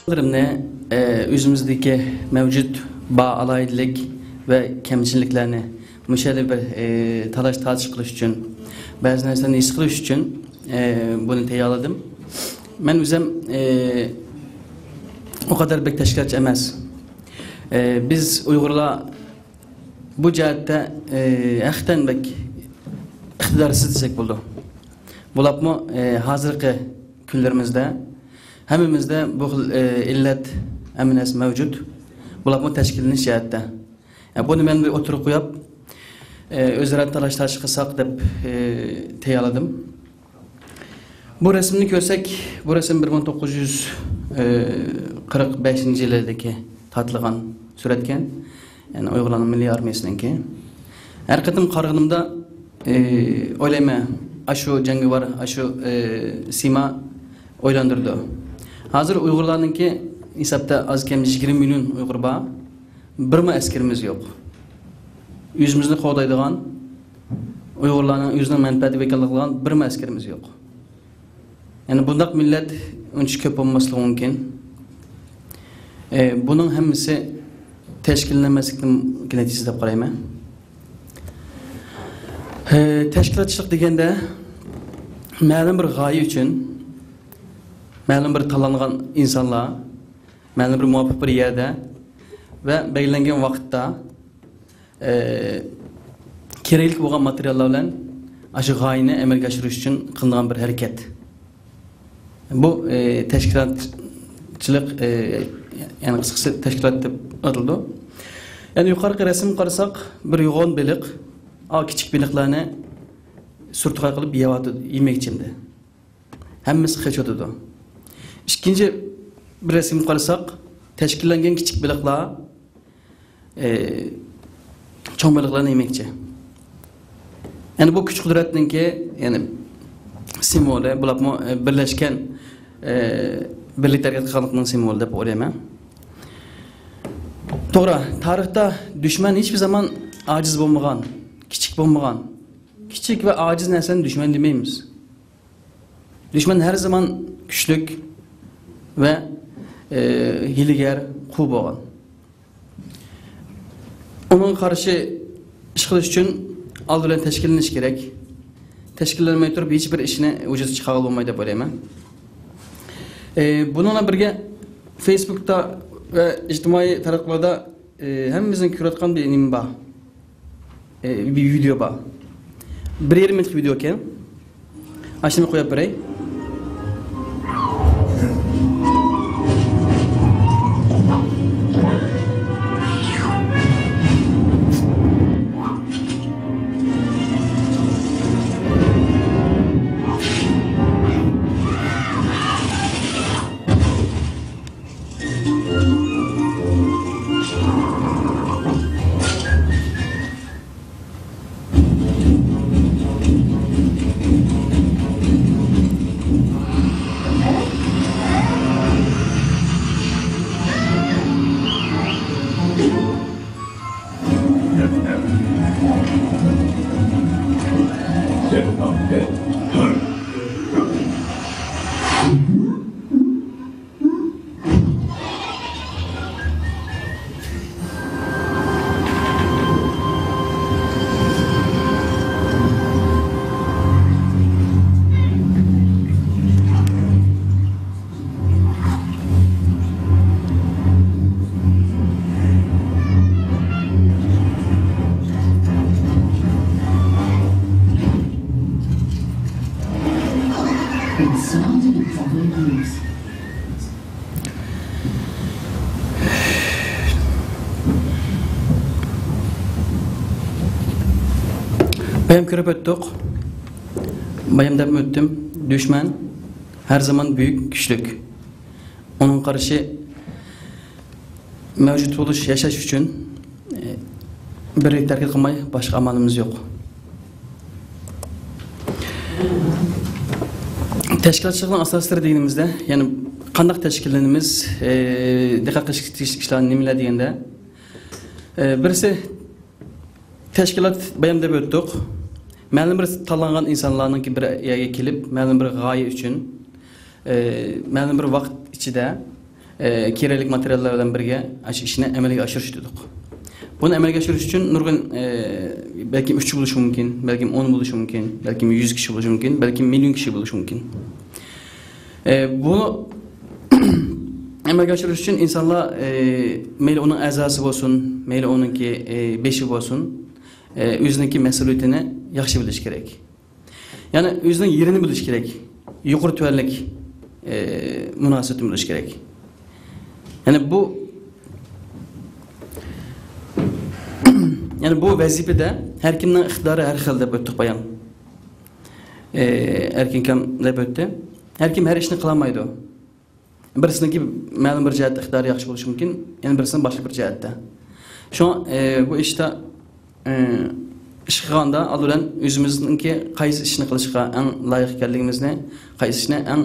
Özümüzdeki mevcut alaylık ve kemçiliklerini müşahede bir talaş tartış kılış için, bazı nesneleri iş kılış için bunu teyaladım. Ben özüm o kadar bek teşkilatçı emez. Biz Uygurlar bu cihette ehten bek iktidarsız desek buldu. Bulap mı hazırki günlerimizde hemimizde bu illet emines mevcut. Bulap mı teşkilini cihette. Bunu ben bir oturup koyup özeret talaş taşı kısak dep teyaladım. Bu resmini görsek, bu resim 1945 yıldaki tatlıgan süretken, yani Uygurların Milli Armiyası'nınki. Her kadın kargınımda öyleme, aşı cengi var, aşı sima oylandırdı. Hazır Uygurlarınki hesapta az kem 20 milyon Uygur bağ, bir mi askerimiz yok. Yüzümüzü kodaydıgan, Uygurların yüzünün menfaati vekallıklıgan bir mi askerimiz yok. Yani bundak millet önce köp olması mümkün. Bunun hemisi teşkillenmesinin neticesi de qarayman. Teşkilatçılık degende ma'lum bir g'oya üçün, ma'lum bir tanlangan insonlar, ma'lum bir muvaffaq bir yerda ve belgilangan vaqtda kerakli bo'lgan materiallar bilan aşı g'oyani amalga oshirish uchun qilingan bir harakat. Bu teşkilatçılık yani kısacası teşkilat deb atıldı. Yani yukarı resim qarasak bir yoğun balık, küçük balıklarını sürtüqay qilib yemek içinde. Hemmisi kaçıyordu. İkinci bir resim qarasak teşkillengen küçük balıklar çoğun balıklarını yemekçi. Yani bu küçük kudretninki yani simvolu, bulapma birleşken birliklerge qilganlikning simvolu deb o'ylayman. To'g'ri, tarixda düşman hiçbir zaman aciz bo'lmagan, kichik bo'lmagan. Kichik ve aciz narsani düşman demaymiz. Düşman her zaman güçlük ve hiligar, quv bo'lgan. Onun karşı iş qilish uchun aldılan teşkillenish kerak. Teşkillenmey turib hiçbir işine vücudu çıkarıl olmayı da böyleyim. Bununla birge Facebook'ta ve ictimai taraflarda hemimizin küratkan bir inim var. Bir video var. Bir 20 minutlik video ki. Aşını koyup birey. Bayam körüp öttük. Bayam dep öttüm. Düşman her zaman büyük, güçlük. Onun karşı mevcut oluş, yaşaş için birlikte hareket kılmayı başka amalımız yok. Teşkilatçılığın asasları deyinimizde, yani kandak teşkillenimiz, dikkat işlerini nimeler deyinde, birisi teşkilat bayam dep öttük. Ma'lum bir tanlangan insanlarning bir yerga kelib, ma'lum bir g'oya uchun, ma'lum bir vaqt ichida kerakli materiallar bilan birga ash ishni amalga oshirish dedik. Buni amalga oshirish uchun nurg'un balki 3 bo'lishi mumkin, balki 10 bo'lishi mumkin, balki 100 kishi bo'lishi mumkin, balki million kishi bo'lishi mumkin. Bu amalga oshirish uchun insonlar mayli uning a'zosi bo'lsin, mayli uningki beshi bo'lsin, o'ziniki mas'uliyatini yaxshi bilish kerak. Ya'ni o'zining yerini bilish kerak. Yuqori tuvanlik munosabatini bilish kerak. Yani bu vazifede her kimden iqtidori har xil deb o'tdik bayon. Her kim deb o'tdi. Her kim her ishni qila olmaydi. Birisiniki ma'lum bir jihatda iqtidori yaxshi bo'lishi mumkin, yana birisinin boshqa bir jihatda. Şu bu ishda ish qilganda avvalan o'zimizningki qaysi ishni qilishga eng loyiq ekanligimizni, qaysi ishni eng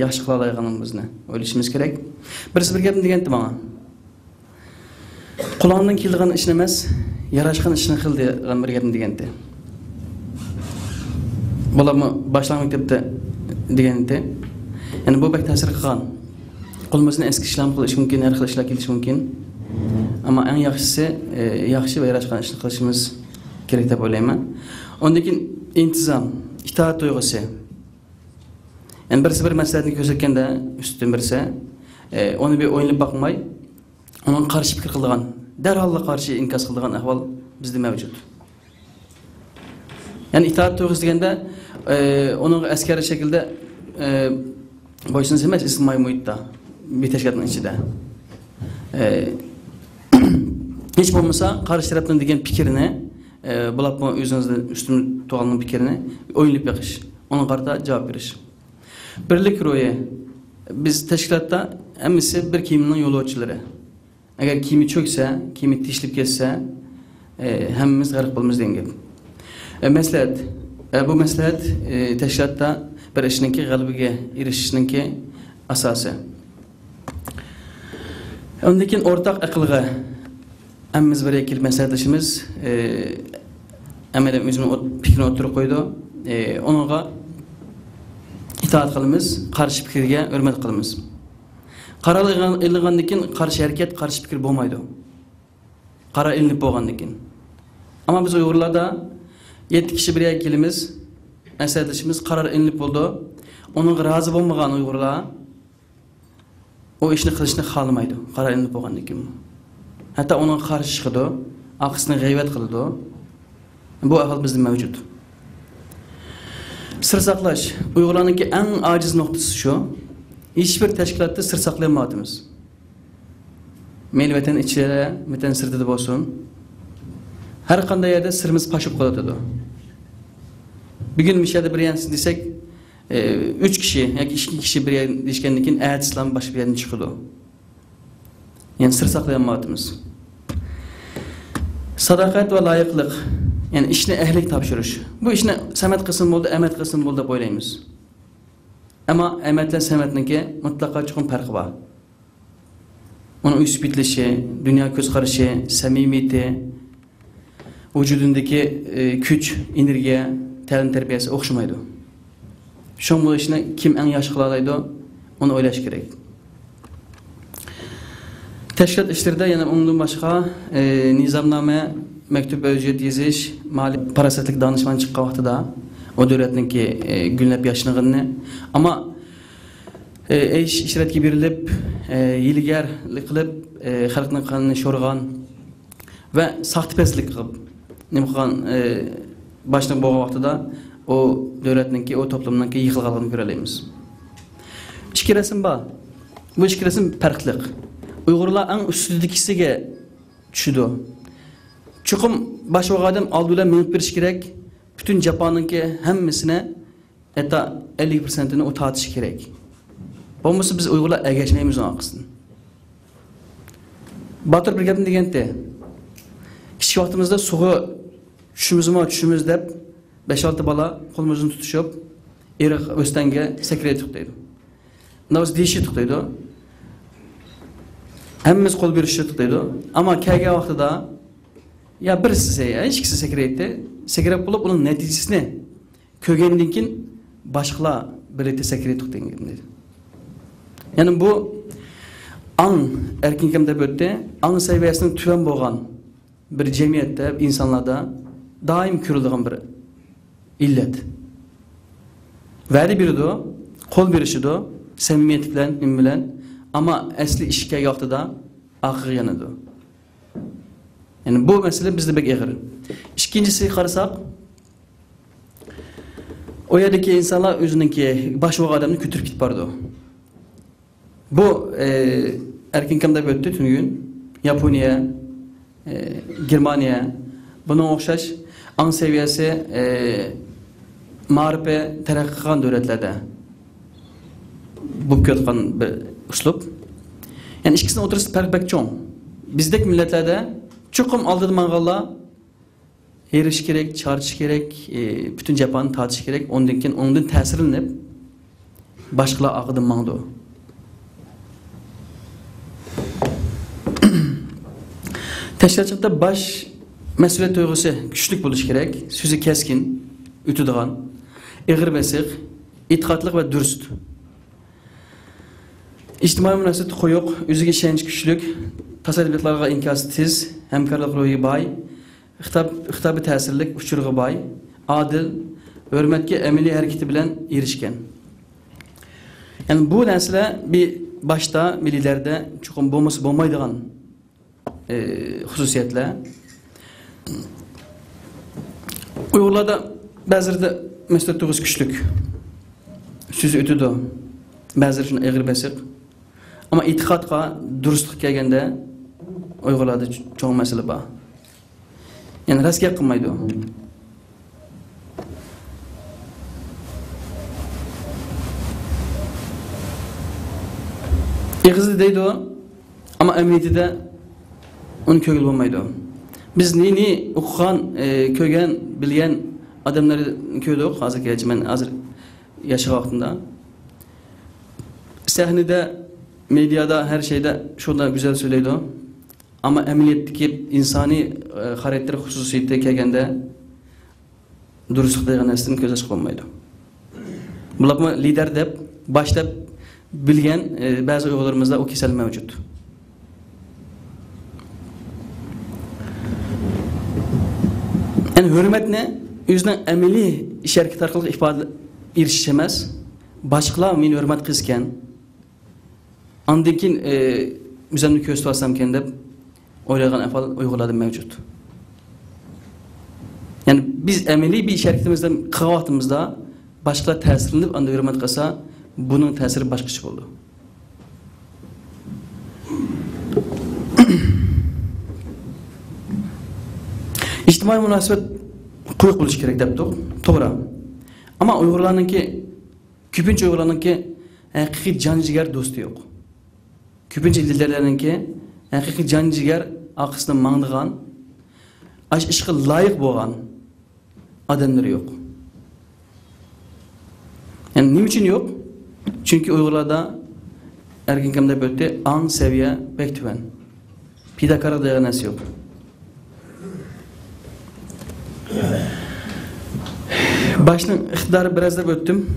yaxshi qila olganligimizni o'ylashimiz kerak. Birisi bir gapni degandi menga. Qulondan kelgan ishni emas, yarashgan ishni qil degan bir gapni degandi. Bularni boshlang'ich maktabda degandi. Yani bu bek ta'sir qilgan. Qo'limizdan eski ishlarni qilish mumkin, har xil ishlar kelishi mumkin. Ama en yaxshisi yaxshi va yarashgan ishni qilishimiz kerak deb o'ylayman. Ondan keyin intizom, itoat tuyg'usi. Yani birisi bir maslahatni ko'rsatganda ustidan birisi onu bir o'ylab boqmay, onun qarshi fikr qilgan, darhol qarshi inkos qilgan ahvol bizda mavjud. Yani itoat tuyg'usi deganda onun askari shaklda bo'ysunsiz emas, ijtimoiy muhitda, bir tashkilotning ichida. Hiç bo'lmasa qarshi tarafdan degan fikrini, bulab o'zingizning ustun to'g'anning fikrini o'ylab beqish, ona qarata javob berish. Birlik ro'yi. Biz tashkilotda hammasi bir kiyimning yo'lovchilari. Agar kiyimi cho'ksa, kiyimi tishilib ketsa, hammamiz g'arq bo'lamiz degan gap. Maslahat. Bu maslahat tashkilotda bir ishninki g'alabaga erishishninki asosi. Ondan keyin o'rtaq aqlga hammamiz bir kelib maslahatlashimiz, amalan o'zini fikrini o'tirib qo'ydi. Onunga itoat qilamiz, qarshi fikrga hurmat qilamiz. Qarar ilingandan keyin qarshi harakat, qarshi fikr bo'lmaydi. Qarar ilinib bo'lgandan keyin. Ammo biz Uyg'urlarda 7 kishi bir yerga kelamiz, maslahatlashimiz, qarar ilinib bo'ldi. Onunga rozi bo'lmagan Uyg'urlar o ishni qilishni xohlamaydi. Qarar ilinib bo'lgandan keyin. Hatta onun qarshi chiqadi, aqsini g'aybat qiladi. Bu ahvol bizda mavjud. Sir saqlash Uyg'urlarningki eng ojiz nuqtasi shu. Hech bir tashkilotda sir saqlayolmaymiz. Mayli vatan ichida, vatan sirtida bo'lsin. Har qanday yerda sirimiz pashib qoladi. Bugun mishada bir yansi desak, 3 kishi yoki 2 kishi bir yerda deyishgandan keyin islam boshqa bir yerdan chiqadi. Yani sir saqlayolmaymiz. Sadaqat ve layıklık, yani işini ehlik topshirish. Bu ishni samat qilsin bo'ldi, amat qilsin bo'ldi deb o'ylaymiz. Ama amatlar samatniki mutlaqo chuqur farqi bor. Uning o'sib bitilishi, dunyo ko'z qarashi, samimiyati, vujudundagi kuch, energiya, ta'lim tarbiyasi o'xshamaydi. Shu bu ishni kim eng yaxshi qila oladi, uni o'ylash kerak. Tashkilot ishlarida yana undan boshqa nizomnoma, maktub hujjat yozish, mali parasatlik danışman chiqqan vaqtida o davlatningki gullab yashnig'ini, ammo ish ishratga berilib, yilgarlik qilib, xalqning qonini sho'rg'an va saxtipazlik qilib, nima qilgan boshliq bo'lgan vaqtida o davlatningki, o to'plamningki yig'ilganligini ko'ra olamiz. Ikki rasm bor. Bu ikki rasm farqliq. Uyg'urlar eng ustidagisiga tushdi. Chuqum bosh odam oldi bilan minib berish kerak. Butun Japonninki hammasini hatta 50%ni o tortish kerak. Bo'lmasa biz Uyg'urlar agashmaymiz uni qismini. Botir bir gapni deganda, kichik vaqtimizda suvga tushimiz deb 5-6 bola qo'limizni tutishib, eriq o'stanga sakraydik deydi. Navz deyishdik deydi. Hammamiz qo'l berishdik deydi. Ammo kelgan vaqtida ya birisi hech kimsa sakraydi. Sakrab bo'lib uning natijasini ko'rgandan keyin boshqalar birlikda sakraydik deydi. Yani bu An erkin deb o'tdi, an seviyesinin tüven boğan bir cemiyette, insanlarda daim kürüldüğün bir illet. Vədi biridir o, kol birişidir o, samimiyet bilen, ama esli işike yoktu da akı yanıdır. Yani bu mesele bizde bek eğir. İkincisi karısak, o yerdeki insanlar özününki başvuru adamını kütürüp git bardı. Bu erkin kamda böttü tüm gün. Japonya, Germaniya, bunun okşaş an seviyesi marife terakkikan devletlerde bu kötükan bir uslup. Yani ikisinin oturması pek çoğun. Bizdeki milletlerde çokum aldığı mangalla eriş gerek, çarşı gerek, bütün cephanı tartış gerek. Ondan tesirini başkalar ağıdın mağdı. Teşkilatçılıkta baş mesuliyet duygusu güçlük buluş gerek. Sözü keskin, ütüdüğün, eğir besik, itikatlık ve dürüst. İçtimai münasebet koyuk, özüge işenç güçlük, tasarruflarga inkası tiz, hemkarlık ruhu bay, hitabı tesirlik, uçuruğu bay, adil, hürmetke emeli hareketi bilen erişken. Yani bu nesile bir başta millilerde çok bombaydıgan hususiyetle. Uygurlarda bazıları meslek duygusu güçlük, sözü ötüdü, bazıları şunu eğir besik. Ama itikatka, dürüstlük gelgende Uygurlarda çok mesele var. Yani rastgele kılmaydı o. İğizli deydi o, ama emniyeti de onun kögül olmaydı o. Biz ni okuyan, kögen, bilgen adamları köydük, hazır geleceğim, hazır yaşı vaktinde. Sahnede, medyada, her şeyde şurada güzel söyleydi o. Ama emniyetteki insani karakteri hususiyette kelgende dürüstlük degen neslinin köz açık olmaydı. Bular lider dep başta bilgen bazı Uygurlarımızda o kesel mevcut. Yani hürmet ne? Yüzden emeli iş hareketi arkalık ifade erişemez. Başkalar min hürmet kızken andikin müzemli köz tuvarsam kendi oylayan efal uyguladı mevcut. Yani biz emeli bir iş hareketimizden kıvavatımızda başkalar tesirini anda hürmet kılsa bunun tesiri başka oldu. İçtimai münasebet kuyuk buluş gerek deptik. Doğru. Ama Uygurlarınki, küpünç Uygurlarınki hakiki can ciğer dostu yok. Küpünç ildirlerinki hakiki can ciğer akısını mağdıgan, aşkı layık boğan adamları yok. Yani ne için yok? Çünkü Uygurlarda erkin kamda böldü an seviye bektüven. Pidakara dayanası yok. Başının iktidarı biraz da böldüm.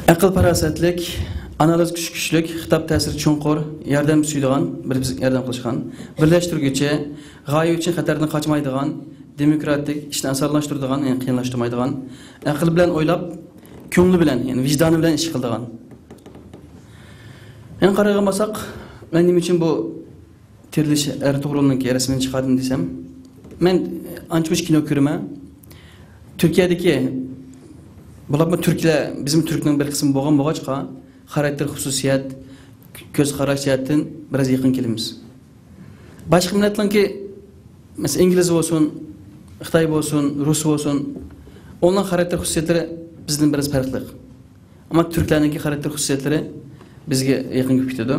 Akıl parasetlik, analiz güçlük, hitap tesiri çonqur, yardım suyduğun, bir yardım kılışkan, birleştirgüçe, gaye için xatardan kaçmaydıgan, demokratik, işini asarlaştırdıgan, yani kıyınlaştırmaydıgan, akıl bilen oylap, köngülü bilen, yani vicdanı bilen iş kıldıgan. Yani qaragamasak, benim için bu Tiriliş Ertuğrul'un resmini çıkardım desem, ben ançmış kino körüme, Türkiye'deki bular Türkler, bizim Türk'ün bir kısmı boğan boğaçka, karakter hususiyet, göz karaşiyetin biraz yakın kelimiz. Başka milletlerin ki, mesela İngiliz olsun, Xitay olsun, Rus olsun, onların karakter hususiyetleri bizden biraz farklı. Ama Türklerin ki karakter hususiyetleri bizge yakın güpüydü.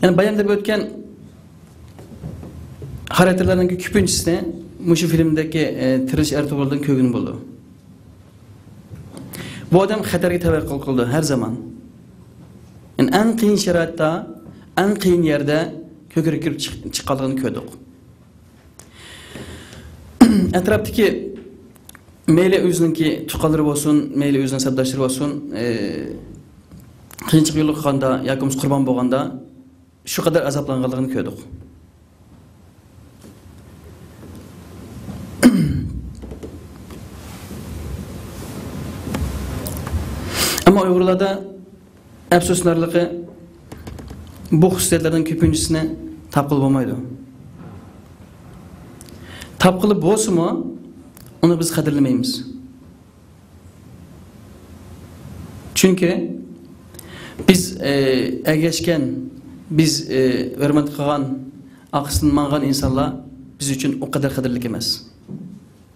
Yani bayanda böyleken karakterlerin ki küpüncüsüne, şu filmdeki Tiriliş Ertuğrul'un kökünü buldu. Bu adam xatarga tevekkül kıldı her zaman. Yani en kıyın şaraatta, en kıyın yerde kökürü kirip çıkaldığını köydük. Etraftaki meyli özününki tuqqanlari bo'lsin, meyli özünün sabdaşları bo'lsin, qiyinchilik yo'l qilganda yoki qurbon bo'lganda shu qadar azoblanganligini ko'rdik. Ama Uygurlarda afsuslarligi bu xususiyatlardan ko'pinchisini tapqil bo'lmaydi. Tapqili bo'lsa-mu, uni biz qadrlamaymiz. Çünkü biz ergeçken, biz hürmet qilgan, aqlsini mangan insanlar biz için o kadar qadrlik emas.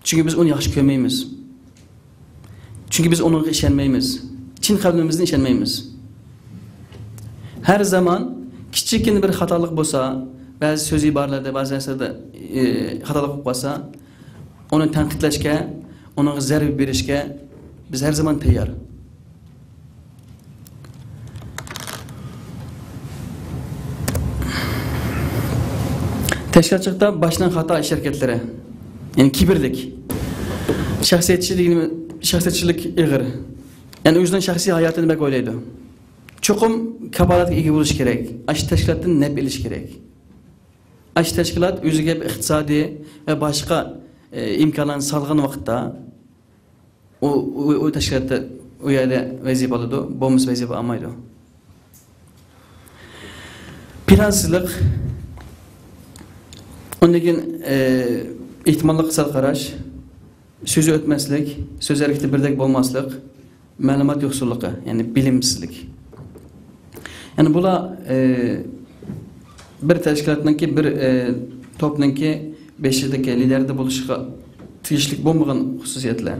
Çünkü biz onu yaxshi ko'rmaymiz. Çünkü biz ona ishonmaymiz. Çin kalbimizden işenmeyimiz. Her zaman kiçikin bir hatalık bolsa, bazı söz ibarlarda, bazı eserlerde hatalık bolsa, onu tanqidlashga, ona zarb berishga biz her zaman tayyor. Teşkilatçılıkta başlanan hata iş hareketleri, yani kibirlik, şahsiyetçilik ig'ir. Yani özünün şahsi hayatını bek öyleydi. Çokum kabalatga ega bo'lish kerak. Aş teşkilatdan ne bilish kerak. Aş teşkilat o'ziga iqtisodiy ve başka imkonlarni salgan vaqtda o teşkilatda o yerda vazifa oladi, bo'lmasa vazifa olmaydi. Plansizlik, ondan keyin ehtimolli qisal qarash, so'zi o'tmaslik, so'z harakati birdek bo'lmaslik, ma'lumot yo'qsulligi, ya'ni bilimsizlik. Yani bula bir teşkilatniki, bir topniki 5'deki liderde buluşuğa tiyişlik bo'lmagan xususiyatlar.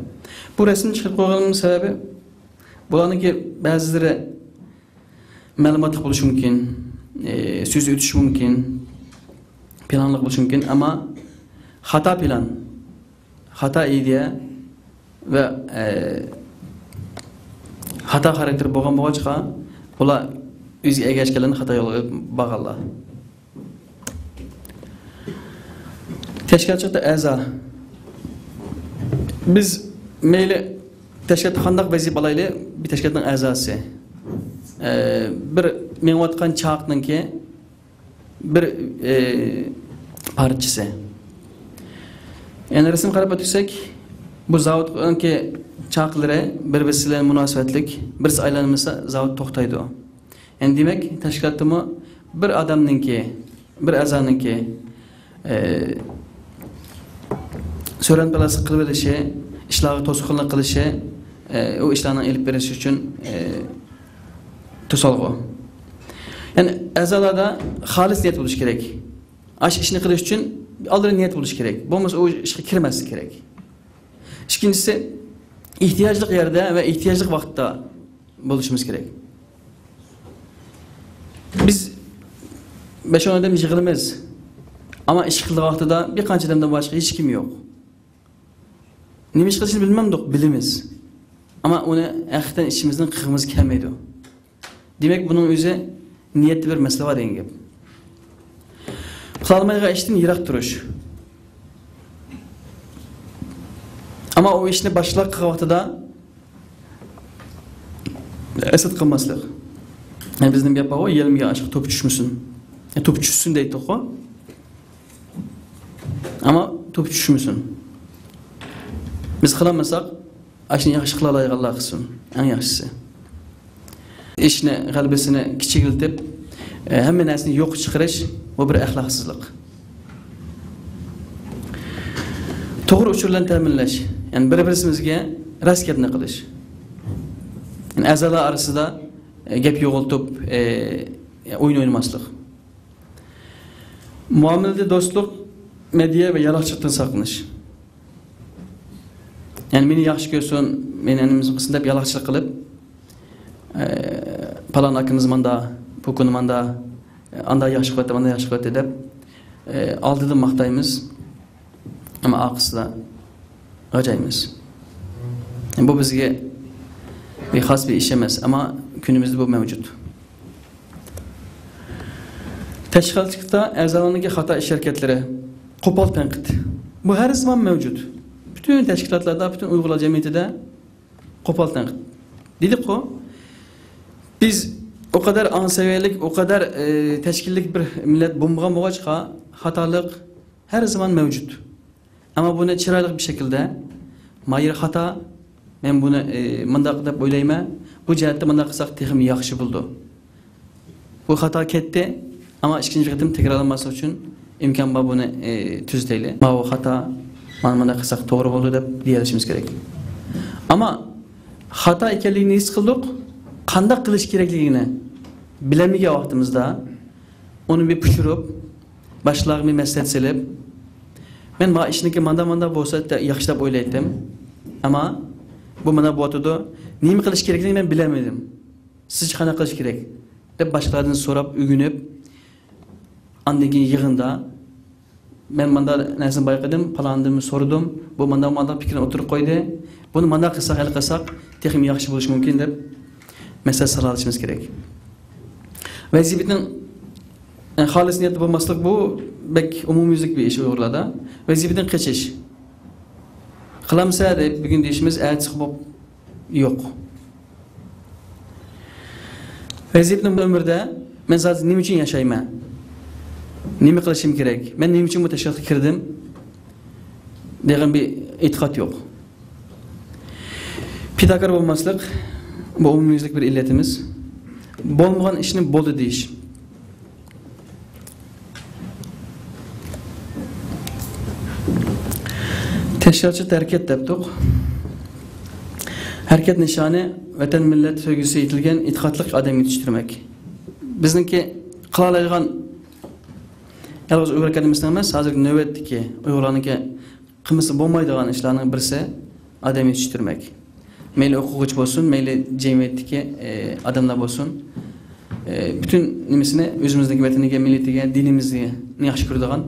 Bu resimni chiqarib qo'yganimning sababi bularniki ba'zilari ma'lumotli bo'lishi mumkin, so'z o'tishi mumkin, planli bo'lishi mumkin, ama hata plan, hata ideya ve hata xarakter bo'lgan bo'lg'achqa ular o'ziga ergashganlarni xato yo'lga bag'allar. Teşkilatçılıkta a'zo. Biz meyli teşkilatda qandaq vazifa olayli, bir teşkilatning a'zosi. Bir menayotgan chaqninki bir parchasi. Yani resim qarab o'tsak, bu zavodniki chaqlari bir-birisi bilan munosabatlik, birisi aylanmasa zavod to'xtaydi. Yani demek teşkilatımı bir adamınki, bir a'zoninki so'ran palası qilib berishi, ishlarga to'sqinlik qilishi, o ishlarni elib berish uchun to'solg'u. Yani a'zolarda xolis niyat bo'lish kerak. Ash ishni qilish uchun oldin niyat bo'lish kerak. Bo'lmasa o ishga kirmaslik kerak. İkincisi, ehtiyojli yerda ve ehtiyojli vaqtda bo'lishimiz kerak. Biz 5-10 adam yığılmaz. Ama iş qilgan vaqtida bir qancha adamdan boshqa hech kim yo'q. Nima ish qilishni bilmadik, bilamiz. Ama onu haqiqatan ishimizdan qilgimiz kelmaydi. Demek bunun o'zi niyatli bir masala bor degan gap. Qilolmaydigan ishdan yiroq turish. Ama o ishni boshlab qilgan vaqtida asad qilmaslik. Yani bizden bir yapar o, yelimge aşık top düşmüşsün. Yani top düşsün deydi o. Ama top düşmüşsün. Biz kılamazsak, aşını yaxşı kılalayıq Allah kılsın. En yaxşısı. İşini, kalbisini kiçikiltip, hemen nesini yok çıkarış, o bir ahlaksızlık. Doğru uçurlan teminleş. Yani bir-birimizge rast gapni qilish. Yani a'zolar arasida gap yo'g'iltib, o'yin o'ynamaslik. Muomalada do'stlik, medya ve yaloqchilikdan saqlanish. Yani meni yaxshi ko'rsin, meni animiz qilsin deb yaloqchilik qilib, falan akimiz manda, bu kuni manda, anda yaxshi qilyapti, manda yaxshi qilyapti deb oldidan maqtaymiz. Ama aqsida g'ajaymiz. Yani bu bizga bir xos bir ish emas, ama günümüzde bu mevcut. Teşkilatçılıkta a'zolarning hata ish hareketleri, qo'pol tanqid. Bu her zaman mevcut. bütün teşkilatlarda, bütün Uygurlar cemiyetinde kopal tanqid. Dedik o. Biz o kadar anseverlik, o kadar teşkillik bir millet bombaga muğaçka hatalık her zaman mevcut. Ama bunu çıraylık bir şekilde mayır hata, ben bunu mındaq deb o'ylayman. Bu jihatda mındaq qilsak texim yaxshi bo'ldi. Bu hata ketdi, ama ikinci qitim tekrarlanması için imkan bor bunu tuzlayli. Bu hata mana mundaq qilsak to'g'ri bo'ldi deb deyishimiz kerak. Ama hata ekanligini his qildik, qanday qilish kerakligini bilamagan vaqtimizda onu bir pishirib, boshlig'iga maslahat silib, men bu ishniki manda bo'lsa yaxshi deb o'ylaydim. Ama bu mana bo'tdi. Nima qilish kerakligini men bilamadim. Siz qanday qilish kerak deb boshqalardan so'rab, o'rganib, andan keyin yig'inda men manda narsani bayqadim, palandimni so'radim. Bu manda fikrini o'tirib qo'ydi. Buni manda qilsak, hal qilsak, texnik yaxshi bo'lishi mumkin deb maslahat so'rashimiz kerak. Vazifaning xolis niyati bo'lmaslik bu bek umumyuzlik bir ish Uyg'urlarda. Vazifadan qochish. Qilamsa deb bugun deyishimiz aytiq yo'q. Vazifaning umrida men hozir nima uchun yashayman? Nima qilishim kerak? Men nima uchun bu tashkilotga kirdim? degan bir e'tiqod yo'q. Fidakor bo'lmaslik bu umumyuzlik bir illatimiz. Bo'lmagan ishni bo'ldi deyish. Teşkilatçı hareket deptik. Hareket nişanı vatan millet sevgisi eğitilgen itikatlık adam yetiştirmek. Bizninki kılalaygan yalnız Uygur Akademisi'nden emas, hazır nöbetdeki Uygurlarnınki kımısı bo'lmaydigan işlerinin birisi adam yetiştirmek. Meyli okuguç olsun, meyli cemiyetteki adamlar olsun. Bütün nimisini özümüzdeki vataniga, milletiga, dinimizni yaxshi ko'radigan